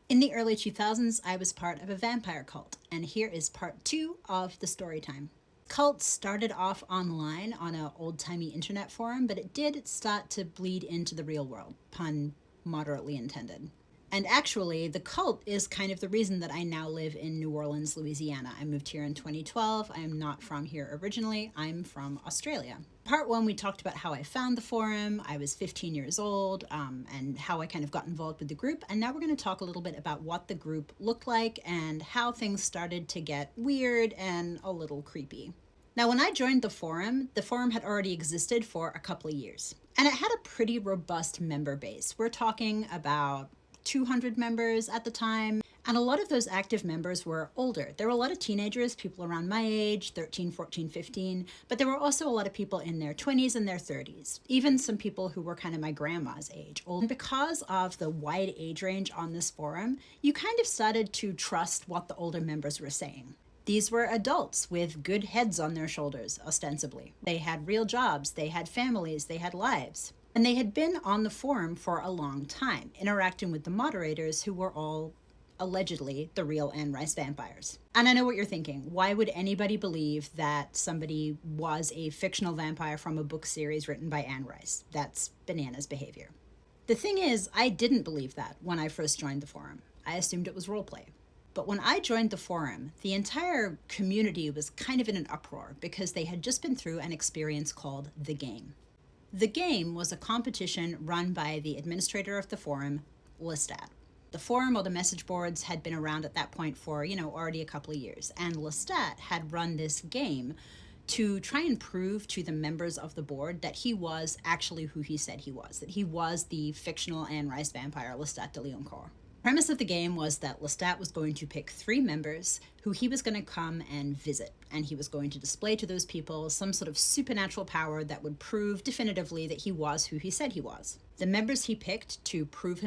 In the early 2000s, I was part of a vampire cult, and here is part 2 of the story time. Cult started off online on an old-timey internet forum, but it did start to bleed into the real world, pun moderately intended. And actually, the cult is kind of the reason that I now live in New Orleans, Louisiana. I moved here in 2012. I am not from here originally. I'm from Australia. Part 1, we talked about how I found the forum. I was 15 years old, and how I kind of got involved with the group. And now we're going to talk a little bit about what the group looked like and how things started to get weird and a little creepy. Now, when I joined the forum had already existed for a couple of years, and it had a pretty robust member base. We're talking about 200 members at the time, and a lot of those active members were older. There were a lot of teenagers, people around my age, 13, 14, 15, but there were also a lot of people in their 20s and their 30s, even some people who were kind of my grandma's age. And because of the wide age range on this forum, you kind of started to trust what the older members were saying. These were adults with good heads on their shoulders, ostensibly. They had real jobs, they had families, they had lives. And they had been on the forum for a long time, interacting with the moderators who were all allegedly the real Anne Rice vampires. And I know what you're thinking. Why would anybody believe that somebody was a fictional vampire from a book series written by Anne Rice? That's bananas behavior. The thing is, I didn't believe that when I first joined the forum. I assumed it was roleplay. But when I joined the forum, the entire community was kind of in an uproar because they had just been through an experience called The Game. The Game was a competition run by the administrator of the forum, Lestat. The forum or the message boards had been around at that point for, already a couple of years. And Lestat had run this game to try and prove to the members of the board that he was actually who he said he was, that he was the fictional Anne Rice vampire, Lestat de Lioncourt. The premise of the game was that Lestat was going to pick 3 members who he was going to come and visit, and he was going to display to those people some sort of supernatural power that would prove definitively that he was who he said he was. The members he picked to prove him